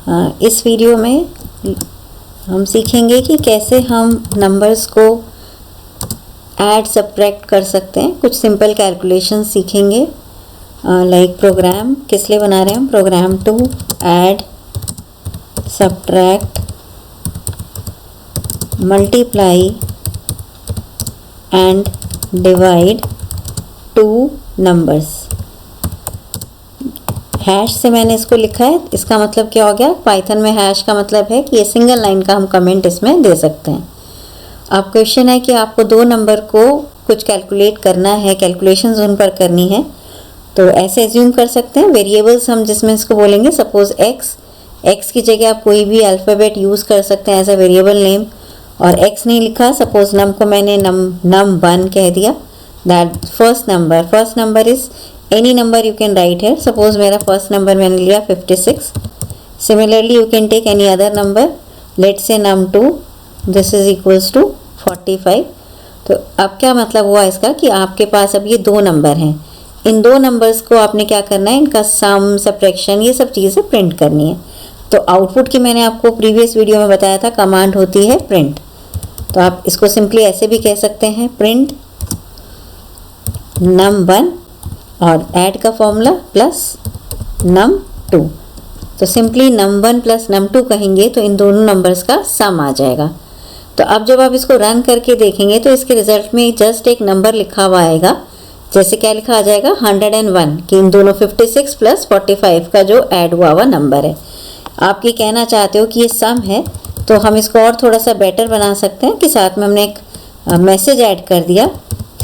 इस वीडियो में हम सीखेंगे कि कैसे हम नंबर्स को ऐड सब्ट्रैक्ट कर सकते हैं। कुछ सिंपल कैलकुलेशन सीखेंगे। लाइक प्रोग्राम किस लिए बना रहे हैं हम? Program to add subtract multiply and divide two numbers. Hash से मैंने इसको लिखा है, इसका मतलब क्या हो गया? पाइथन में हैश का मतलब है कि ये सिंगल लाइन का हम कमेंट इसमें दे सकते हैं। अब क्वेश्चन है कि आपको दो नंबर को कुछ कैलकुलेट करना है, कैलकुलेशंस उन पर करनी है। तो ऐसे एज्यूम कर सकते हैं वेरिएबल्स हम जिसमें इसको बोलेंगे, सपोज एक्स की जगह आप कोई भी अल्फ़ाबेट यूज़ कर सकते हैं एज अ वेरिएबल नेम। और एक्स नहीं लिखा, सपोज नम को मैंने नम 1 कह दिया। That first number is any number you can write है। सपोज मेरा फर्स्ट नंबर मैंने लिया 56। Similarly you can take any other number, let's say num 2, this is equals to 45। तो अब क्या मतलब हुआ इसका कि आपके पास अब ये दो नंबर हैं। इन दो नंबर्स को आपने क्या करना है, इनका सम, सब्ट्रैक्शन, ये सब चीज़ें प्रिंट करनी है। तो आउटपुट की मैंने आपको प्रीवियस वीडियो में बताया था, कमांड होती है प्रिंट। तो आप इसको सिंपली ऐसे भी कह सकते हैं, प्रिंट नम 1 और ऐड का फॉर्मूला प्लस नम 2। तो सिंपली नम 1 प्लस नम 2 कहेंगे तो इन दोनों नंबर्स का सम आ जाएगा। तो अब जब आप इसको रन करके देखेंगे तो इसके रिजल्ट में जस्ट एक नंबर लिखा हुआ आएगा। जैसे क्या लिखा आ जाएगा? 101, कि इन दोनों 56 प्लस 45 का जो ऐड हुआ नंबर है। आप ये कहना चाहते हो कि ये सम है, तो हम इसको और थोड़ा सा बेटर बना सकते हैं कि साथ में हमने एक मैसेज ऐड कर दिया,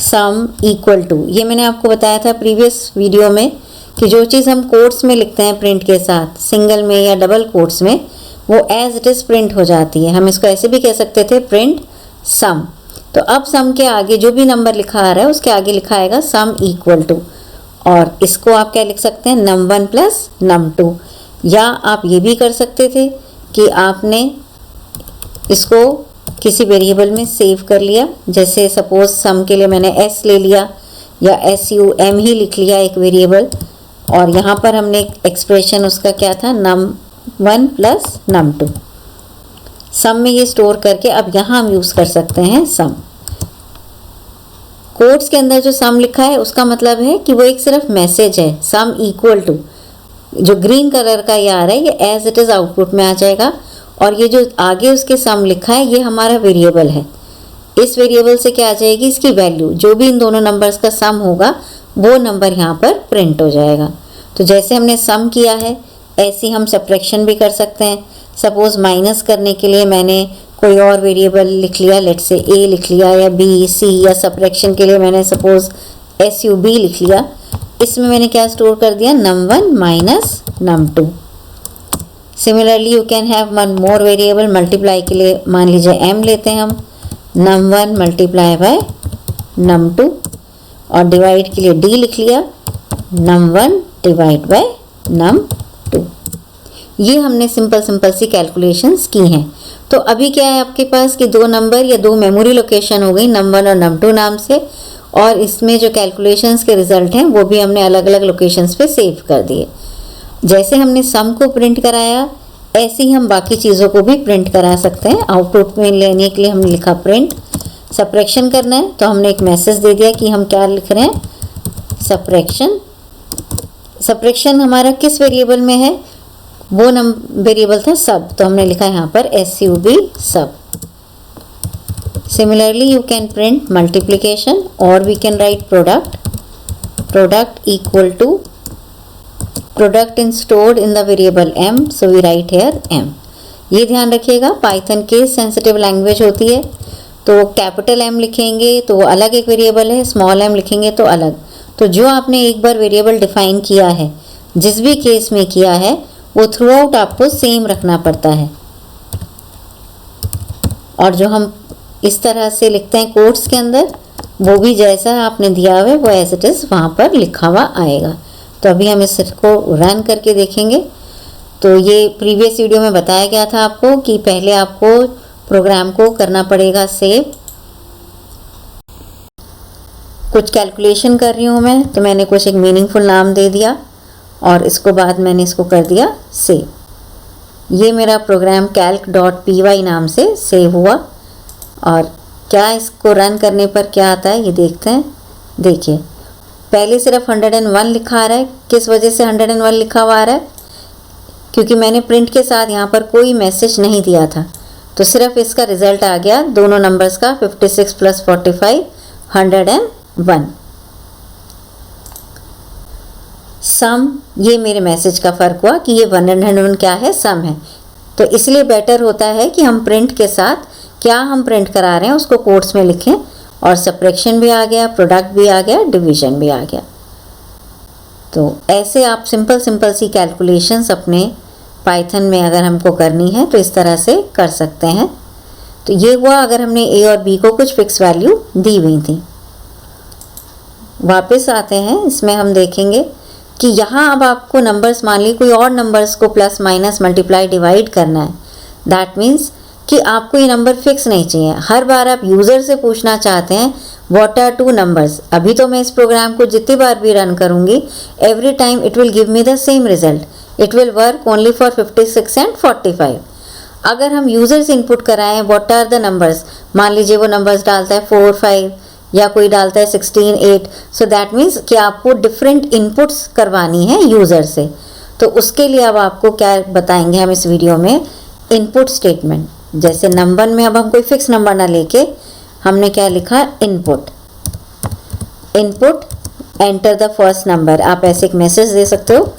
सम इक्वल टू। ये मैंने आपको बताया था प्रीवियस वीडियो में कि जो चीज़ हम कोट्स में लिखते हैं प्रिंट के साथ, सिंगल में या डबल कोट्स में, वो एज इट इज़ प्रिंट हो जाती है। हम इसको ऐसे भी कह सकते थे, प्रिंट सम। तो अब सम के आगे जो भी नंबर लिखा आ रहा है उसके आगे लिखा आएगा सम इक्वल टू। और इसको आप क्या लिख सकते हैं? नम 1 प्लस नम 2। या आप ये भी कर सकते थे कि आपने इसको किसी वेरिएबल में सेव कर लिया। जैसे सपोज सम के लिए मैंने एस ले लिया या SUM ही लिख लिया एक वेरिएबल, और यहाँ पर हमने एक एक्सप्रेशन उसका क्या था, नम 1 प्लस नम 2। सम में ये स्टोर करके अब यहाँ हम यूज़ कर सकते हैं सम। कोड्स के अंदर जो सम लिखा है उसका मतलब है कि वो एक सिर्फ मैसेज है, सम इक्वल टू। जो ग्रीन कलर का ये आ रहा है ये एज इट इज़ आउटपुट में आ जाएगा। और ये जो आगे उसके सम लिखा है ये हमारा वेरिएबल है। इस वेरिएबल से क्या आ जाएगी? इसकी वैल्यू, जो भी इन दोनों नंबर्स का सम होगा वो नंबर यहाँ पर प्रिंट हो जाएगा। तो जैसे हमने सम किया है ऐसे हम सब्ट्रैक्शन भी कर सकते हैं। सपोज माइनस करने के लिए मैंने कोई और वेरिएबल लिख लिया, लेट्स से A लिख लिया या B, C, या सब्ट्रैक्शन के लिए मैंने सपोज SUB लिख लिया। इसमें मैंने क्या स्टोर कर दिया? Num 1 minus num 2। Similarly you can have one more variable. Multiply के लिए मान लीजिए M लेते हैं हम, नम 1 मल्टीप्लाई बाय नम 2। और डिवाइड के लिए D लिख लिया, नम 1 डिवाइड बाय नम 2। ये हमने सिंपल सी कैलकुलेशंस की हैं। तो अभी क्या है आपके पास कि दो नंबर या दो मेमोरी लोकेशन हो गई, नम 1 और नम 2 नाम से। और इसमें जो कैलकुलेशंस के रिजल्ट हैं वो भी हमने अलग अलग लोकेशंस पे सेव कर दिए। जैसे हमने सम को प्रिंट कराया ऐसे ही हम बाकी चीज़ों को भी प्रिंट करा सकते हैं। आउटपुट में लेने के लिए हमने लिखा प्रिंट। सब्ट्रैक्शन करना है तो हमने एक मैसेज दे दिया कि हम क्या लिख रहे हैं, सब्ट्रैक्शन। सब्ट्रैक्शन हमारा किस वेरिएबल में है? वो वेरिएबल था सब, तो हमने लिखा यहाँ पर SUB सब। Similarly you can print multiplication or we can write product equal to product is stored in the variable m, so we write here m। ये ध्यान रखिएगा, पाइथन केस सेंसिटिव लैंग्वेज होती है। तो कैपिटल M लिखेंगे तो वो अलग एक वेरिएबल है, स्मॉल m लिखेंगे तो अलग। तो जो आपने एक बार वेरिएबल डिफाइन किया है, जिस भी केस में किया है, वो थ्रू आउट आपको सेम रखना पड़ता है। और जो हम इस तरह से लिखते हैं कोट्स के अंदर, वो भी जैसा आपने दिया हुआ है वो एज इट इज़ वहाँ पर लिखा हुआ आएगा। तो अभी हम इसको रन करके देखेंगे। तो ये प्रीवियस वीडियो में बताया गया था आपको कि पहले आपको प्रोग्राम को करना पड़ेगा सेव। कुछ कैलकुलेशन कर रही हूँ मैं, तो मैंने कुछ एक मीनिंगफुल नाम दे दिया और इसको बाद मैंने इसको कर दिया सेव। ये मेरा प्रोग्राम calc.py नाम से सेव हुआ। और क्या इसको रन करने पर क्या आता है ये देखते हैं। देखिए पहले सिर्फ 101 लिखा आ रहा है। किस वजह से 101 लिखा हुआ आ रहा है? क्योंकि मैंने प्रिंट के साथ यहाँ पर कोई मैसेज नहीं दिया था, तो सिर्फ इसका रिजल्ट आ गया दोनों नंबर्स का 56 + 45 101। सम, ये मेरे मैसेज का फ़र्क हुआ कि ये 101 क्या है, सम है। तो इसलिए बेटर होता है कि हम प्रिंट के साथ क्या हम प्रिंट करा रहे हैं उसको कोट्स में लिखें। और सब्ट्रैक्शन भी आ गया, प्रोडक्ट भी आ गया, डिवीजन भी आ गया। तो ऐसे आप सिंपल सी कैलकुलेशंस अपने पाइथन में अगर हमको करनी है तो इस तरह से कर सकते हैं। तो ये हुआ अगर हमने ए और बी को कुछ फिक्स वैल्यू दी हुई थी। वापस आते हैं, इसमें हम देखेंगे कि यहाँ अब आपको नंबर्स, मान ली कोई और नंबर्स को प्लस माइनस मल्टीप्लाई डिवाइड करना है। दैट मीन्स कि आपको ये नंबर फिक्स नहीं चाहिए। हर बार आप यूज़र से पूछना चाहते हैं व्हाट आर टू नंबर्स। अभी तो मैं इस प्रोग्राम को जितनी बार भी रन करूँगी, every time it will give me the same result. It will work only for 56 and 45। अगर हम यूज़र से इनपुट कराएं व्हाट आर द नंबर्स, मान लीजिए वो नंबर्स डालता है 4 5 या कोई डालता है 16 8, सो दैट मीन्स कि आपको डिफरेंट इनपुट्स करवानी है यूज़र से। तो उसके लिए अब आपको क्या बताएंगे हम इस वीडियो में, इनपुट स्टेटमेंट। जैसे नंबर में अब हम कोई फिक्स नंबर ना लेके हमने क्या लिखा, input. Input enter the first number. आप ऐसे एक मैसेज दे सकते हो,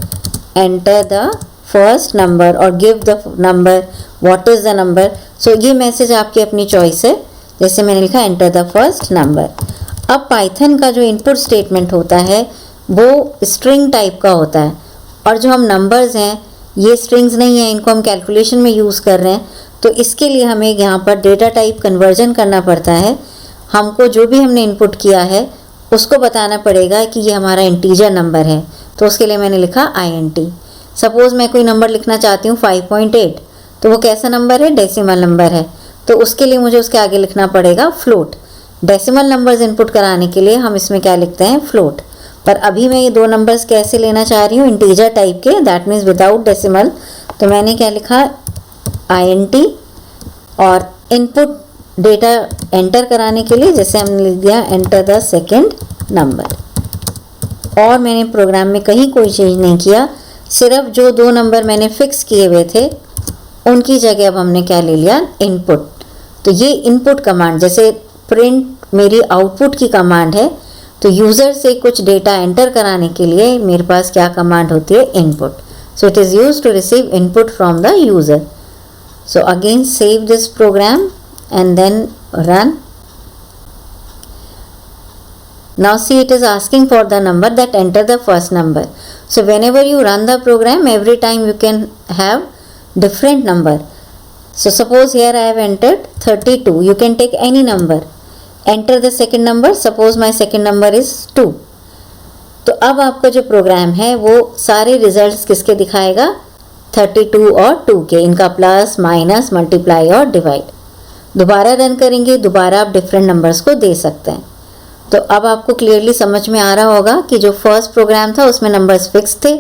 एंटर द फर्स्ट नंबर और give the number, what is the number. So ये मैसेज आपकी अपनी चॉइस है। जैसे मैंने लिखा एंटर द फर्स्ट नंबर। अब पाइथन का जो इनपुट स्टेटमेंट होता है वो स्ट्रिंग टाइप का होता है, और जो हम नंबर्स हैं ये स्ट्रिंग्स नहीं है, इनको हम कैलकुलेशन में यूज़ कर रहे हैं। तो इसके लिए हमें यहाँ पर डेटा टाइप कन्वर्जन करना पड़ता है। हमको जो भी हमने इनपुट किया है उसको बताना पड़ेगा कि ये हमारा इंटीजर नंबर है। तो उसके लिए मैंने लिखा int। सपोज़ मैं कोई नंबर लिखना चाहती हूँ 5.8, तो वो कैसा नंबर है, डेसिमल नंबर है। तो उसके लिए मुझे उसके आगे लिखना पड़ेगा फ्लोट। डेसिमल नंबर्स इनपुट कराने के लिए हम इसमें क्या लिखते हैं, फ्लोट। पर अभी मैं ये दो नंबर्स कैसे लेना चाह रही हूँ, इंटीजर टाइप के, दैट मीन्स विदाउट डेसिमल। तो मैंने क्या लिखा, int। और इनपुट डेटा एंटर कराने के लिए जैसे हमने लिख दिया एंटर द सेकंड नंबर। और मैंने प्रोग्राम में कहीं कोई चेंज नहीं किया, सिर्फ जो दो नंबर मैंने फिक्स किए हुए थे उनकी जगह अब हमने क्या ले लिया, इनपुट। तो ये इनपुट कमांड, जैसे प्रिंट मेरी आउटपुट की कमांड है, तो यूज़र से कुछ डेटा एंटर कराने के लिए मेरे पास क्या कमांड होती है, input. So it is used to receive input from the user. So again save this program and then run. Now see, it is asking for the number, that enter the first number. So whenever you run the program, every time you can have different number. So suppose here I have entered 32. You can take any number. Enter the second number. Suppose my second number is 2. तो अब आपका जो programme है वो सारे results किसके दिखाएगा, 32 और 2 के, इनका प्लस माइनस मल्टीप्लाई और डिवाइड। दोबारा रन करेंगे, दोबारा आप डिफरेंट नंबर्स को दे सकते हैं। तो अब आपको क्लियरली समझ में आ रहा होगा कि जो फर्स्ट प्रोग्राम था उसमें नंबर्स फिक्स थे,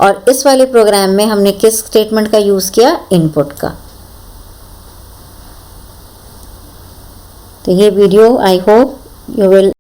और इस वाले प्रोग्राम में हमने किस स्टेटमेंट का यूज़ किया, इनपुट का। तो ये video I hope you will